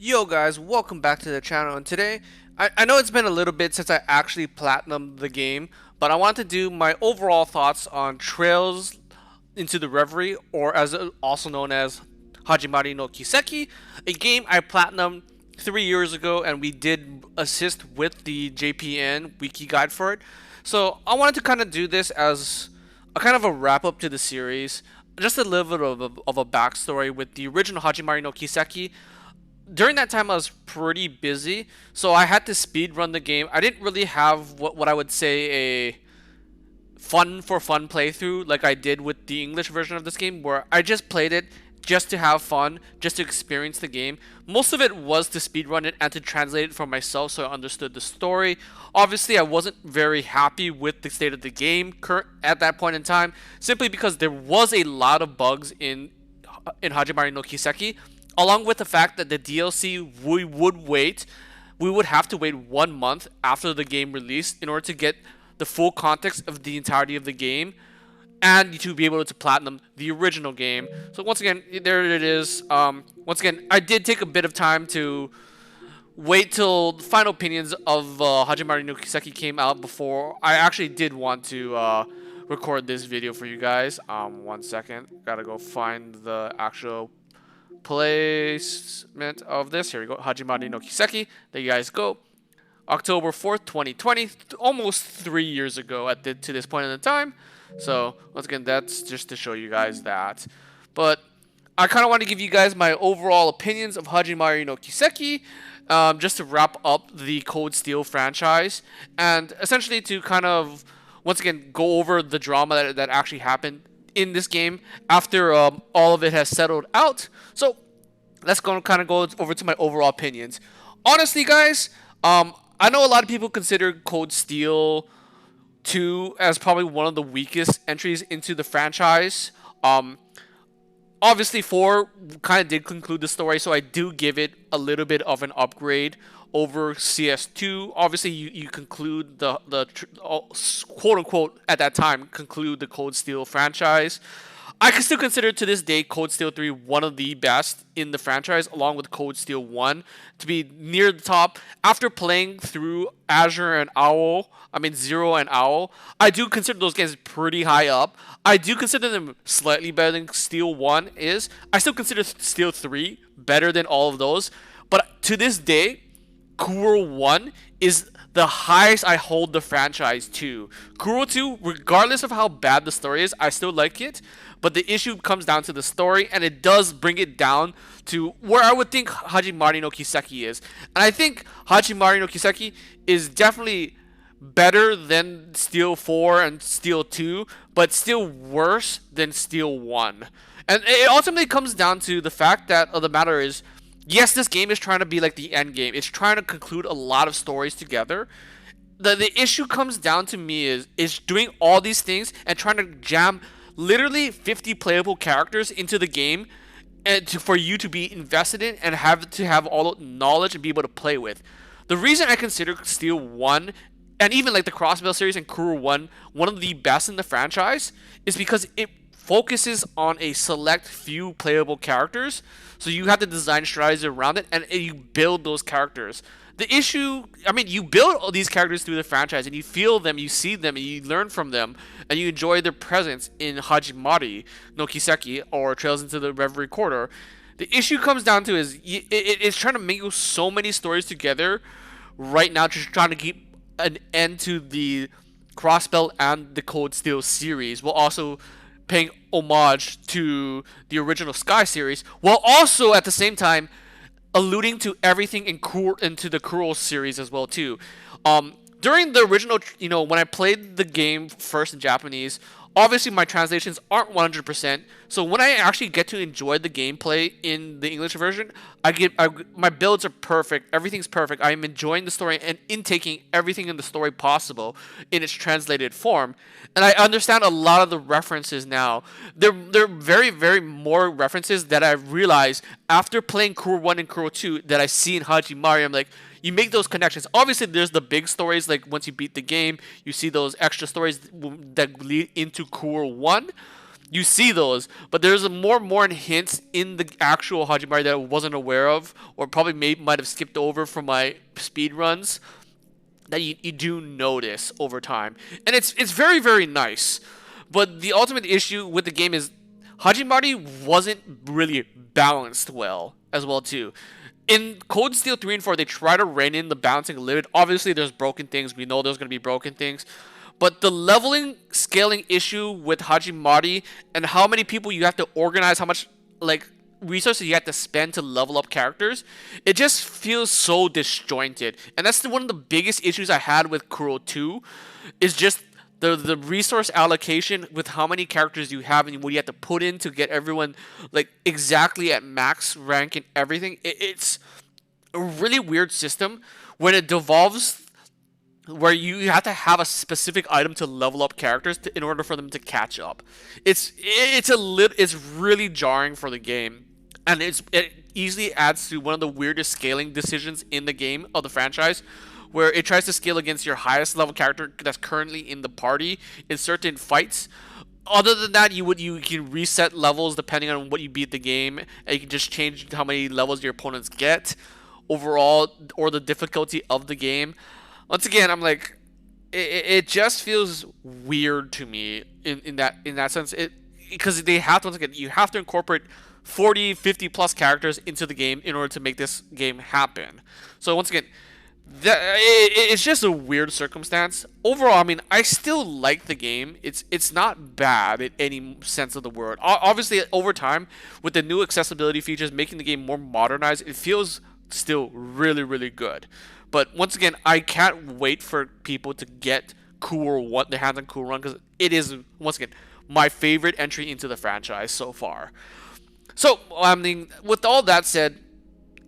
Yo guys, welcome back to the channel, and today, I know it's been a little bit since I actually platinumed the game, but I want to do my overall thoughts on Trails into the Reverie, or as also known as Hajimari no Kiseki, a game I platinumed 3 years ago, and we did assist with the JPN wiki guide for it. So I wanted to kind of do this as a kind of a wrap up to the series, just a little bit of a backstory with the original Hajimari no Kiseki. During that time I was pretty busy, so I had to speed run the game. I didn't really have what I would say a fun playthrough like I did with the English version of this game, where I just played it just to have fun, just to experience the game. Most of it was to speedrun it and to translate it for myself so I understood the story. Obviously, I wasn't very happy with the state of the game at that point in time, simply because there was a lot of bugs in Hajimari no Kiseki, along with the fact that the DLC we would have to wait 1 month after the game released in order to get the full context of the entirety of the game and to be able to platinum the original game. So once again, there it is. Once again, I did take a bit of time to wait till the final opinions of Hajimari no Kiseki came out before I actually did want to record this video for you guys. 1 second, gotta go find the actual placement of this. Here we go, Hajimari no Kiseki. There you guys go. October 4th, 2020, almost 3 years ago to this point in the time. So once again, that's just to show you guys that. But I kind of want to give you guys my overall opinions of Hajimari no Kiseki, just to wrap up the Cold Steel franchise, and essentially to kind of once again go over the drama that actually happened in this game after all of it has settled out. So let's go over to my overall opinions. Honestly, guys, I know a lot of people consider Cold Steel 2 as probably one of the weakest entries into the franchise. Obviously 4 kind of did conclude the story, so I do give it a little bit of an upgrade over CS2. Obviously, you conclude the quote unquote at that time conclude the Cold Steel franchise. I can still consider to this day Cold Steel 3 one of the best in the franchise, along with Cold Steel 1 to be near the top. After playing through Azure and Owl, I mean Zero and Owl, I do consider those games pretty high up. I do consider them slightly better than Steel 1 is. I still consider Steel 3 better than all of those. But to this day, Kuro 1 is the highest I hold the franchise to. Kuro 2, regardless of how bad the story is, I still like it. But the issue comes down to the story, and it does bring it down to where I would think Hajimari no Kiseki is. And I think Hajimari no Kiseki is definitely better than Steel 4 and Steel 2, but still worse than Steel 1. And it ultimately comes down to the fact that the matter is, yes, this game is trying to be like the end game. It's trying to conclude a lot of stories together. The issue comes down to me is doing all these things and trying to jam literally 50 playable characters into the game, and for you to be invested in and have all the knowledge and be able to play with. The reason I consider Steel 1 and even like the Crossbell series and Kuro 1 one of the best in the franchise is because it focuses on a select few playable characters. So you have to design strategies around it, and you build those characters. The issue, I mean, you build all these characters through the franchise, and you feel them, you see them, and you learn from them, and you enjoy their presence in Hajimari no Kiseki or Trails into the Reverie Corridor. The issue comes down to is it's trying to mingle so many stories together right now, just trying to keep an end to the Crossbell and the Cold Steel series, while also paying homage to the original Sky series, while also at the same time alluding to everything into the Kuro series as well too. During the original, when I played the game first in Japanese, obviously my translations aren't 100%. So when I actually get to enjoy the gameplay in the English version, my builds are perfect. Everything's perfect. I am enjoying the story and intaking everything in the story possible in its translated form. And I understand a lot of the references now. They're very, very more references that I realize after playing Kuro 1 and Kuro 2 that I see in Hajimari. I'm like, you make those connections. Obviously, there's the big stories, like once you beat the game, you see those extra stories that lead into Kuro 1. You see those, but there's a more hints in the actual Hajimari that I wasn't aware of, or probably might have skipped over from my speed runs, that you do notice over time, and it's very very nice. But the ultimate issue with the game is Hajimari wasn't really balanced as well too. In Cold Steel 3 and 4, they try to rein in the balancing a little bit. Obviously, there's broken things. We know there's going to be broken things. But the leveling, scaling issue with Hajimari and how many people you have to organize, how much like resources you have to spend to level up characters, it just feels so disjointed. And that's one of the biggest issues I had with Kuro 2, is just the resource allocation with how many characters you have and what you have to put in to get everyone like exactly at max rank and everything. It's a really weird system when it devolves where you have to have a specific item to level up characters in order for them to catch up. It's really jarring for the game, and it easily adds to one of the weirdest scaling decisions in the game of the franchise, where it tries to scale against your highest level character that's currently in the party in certain fights. Other than that, you can reset levels depending on what you beat the game, and you can just change how many levels your opponents get overall, or the difficulty of the game. Once again, I'm like, it just feels weird to me in that sense. Because they have to, once again, you have to incorporate 40, 50 plus characters into the game in order to make this game happen. So once again, it's just a weird circumstance. Overall, I mean, I still like the game. It's not bad in any sense of the word. Obviously, over time, with the new accessibility features making the game more modernized, it feels still really, really good. But once again, I can't wait for people to get their hands on Cool Run, because it is, once again, my favorite entry into the franchise so far. So, I mean, with all that said,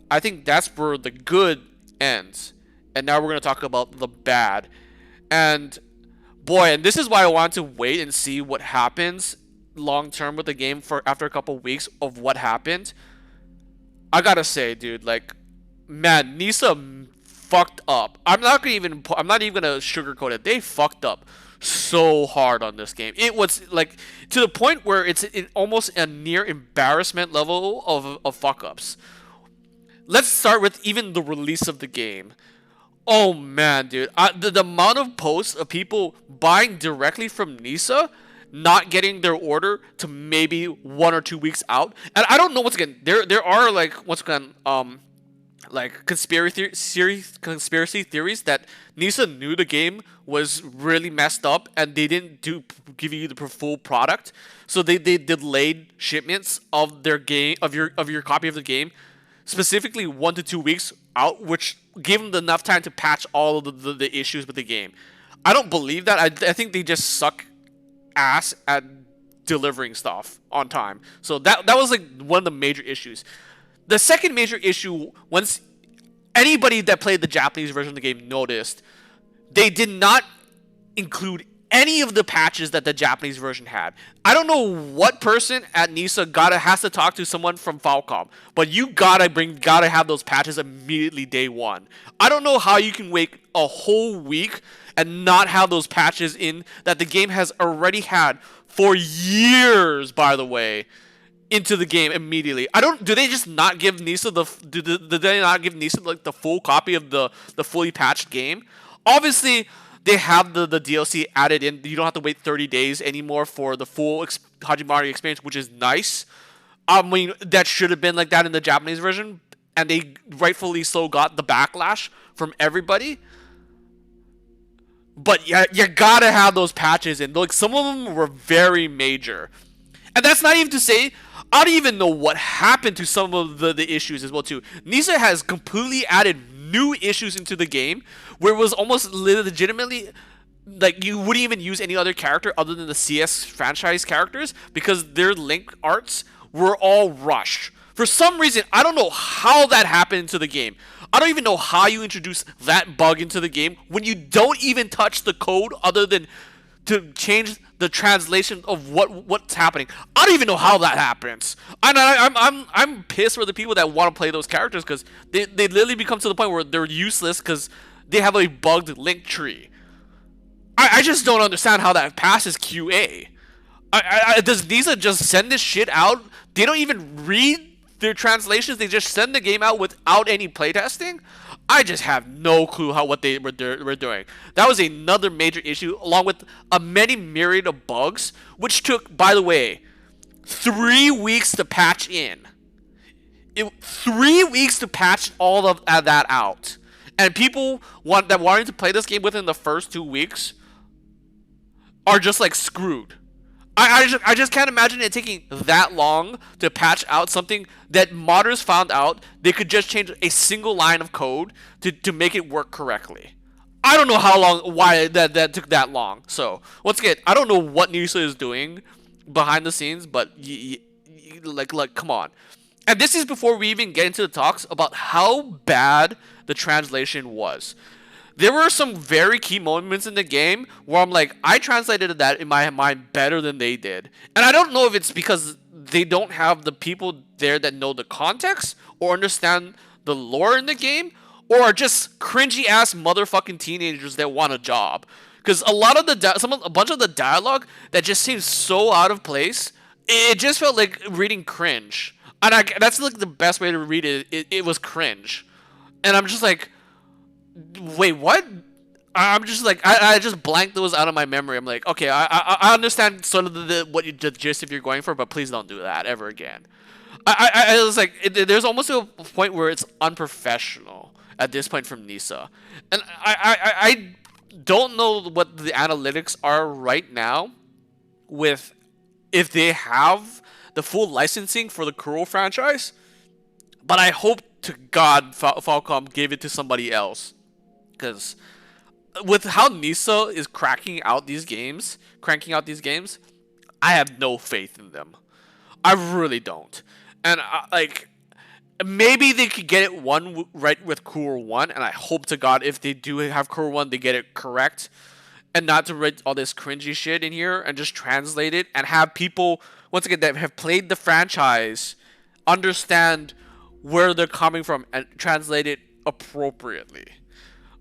I think that's where the good ends. And now we're going to talk about the bad. And boy, and this is why I want to wait and see what happens long term with the game for after a couple weeks of what happened. I gotta say, dude, like, man, NISA fucked up. I'm not even gonna sugarcoat it. They fucked up so hard on this game. It was like to the point where it's almost a near embarrassment level of fuck ups. Let's start with even the release of the game. Oh man, dude, the amount of posts of people buying directly from NISA, not getting their order to maybe 1 or 2 weeks out, and I don't know. Once again, there are like like conspiracy theories that NISA knew the game was really messed up and they didn't give you the full product, so they delayed shipments of their game of your copy of the game, specifically 1 to 2 weeks out, which gave them enough time to patch all of the issues with the game. I don't believe that. I think they just suck ass at delivering stuff on time. So that was like one of the major issues. The second major issue, once anybody that played the Japanese version of the game noticed, they did not include any of the patches that the Japanese version had. I don't know what person at NISA has to talk to someone from Falcom, but you gotta have those patches immediately day one. I don't know how you can wait a whole week and not have those patches in that the game has already had for years, by the way, into the game immediately. Do they just not give NISA do they not give NISA like the full copy of the fully patched game? Obviously, they have the DLC added in. You don't have to wait 30 days anymore for the full Hajimari experience, which is nice. I mean, that should have been like that in the Japanese version, and they rightfully so got the backlash from everybody. But yeah, you gotta have those patches in. Like, some of them were very major. And that's not even to say, I don't even know what happened to some of the issues as well too. NISA has completely added new issues into the game where it was almost legitimately like you wouldn't even use any other character other than the CS franchise characters because their link arts were all rushed. For some reason, I don't know how that happened into the game. I don't even know how you introduce that bug into the game when you don't even touch the code other than to change the translation of what's happening. I don't even know how that happens. I'm pissed for the people that want to play those characters because they literally become to the point where they're useless because they have a bugged link tree. I just don't understand how that passes QA. Does NISA just send this shit out? They don't even read their translations. They just send the game out without any playtesting. I just have no clue how what they were doing. That was another major issue, along with a many myriad of bugs, which took, by the way, 3 weeks to patch in. 3 weeks to patch all of that out, and people wanting to play this game within the first 2 weeks are just like screwed. I just can't imagine it taking that long to patch out something that modders found out they could just change a single line of code to make it work correctly. I don't know why that took that long. So once again, I don't know what NISA is doing behind the scenes, but like come on. And this is before we even get into the talks about how bad the translation was. There were some very key moments in the game where I'm like, I translated that in my mind better than they did. And I don't know if it's because they don't have the people there that know the context or understand the lore in the game, or are just cringy ass motherfucking teenagers that want a job. Because a lot of a bunch of the dialogue that just seems so out of place, it just felt like reading cringe. And that's like the best way to read it. It was cringe. And I'm just like, wait, what? I'm just like, I just blanked those out of my memory. I'm like, okay, I understand sort of the gist if you're going for, but please don't do that ever again. I was like, there's almost a point where it's unprofessional at this point from NISA. And I don't know what the analytics are right now with if they have the full licensing for the Kuro franchise, but I hope to God Falcom gave it to somebody else, because with how NISA is cranking out these games, I have no faith in them. I really don't. And like, maybe they could get it right with Kuro 1, and I hope to God if they do have Kuro 1, they get it correct, and not to write all this cringy shit in here and just translate it and have people, once again, that have played the franchise understand where they're coming from and translate it appropriately.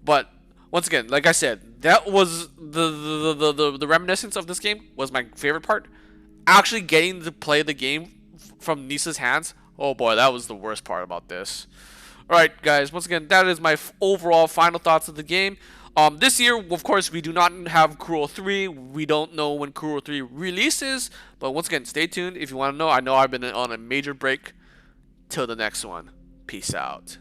But once again, like I said, that was the reminiscence of this game was my favorite part. Actually getting to play the game from NISA's hands, oh boy, that was the worst part about this. Alright guys, once again, that is my overall final thoughts of the game. This year, of course, we do not have Kuro 3. We don't know when Kuro 3 releases. But once again, stay tuned if you want to know. I know I've been on a major break. Till the next one. Peace out.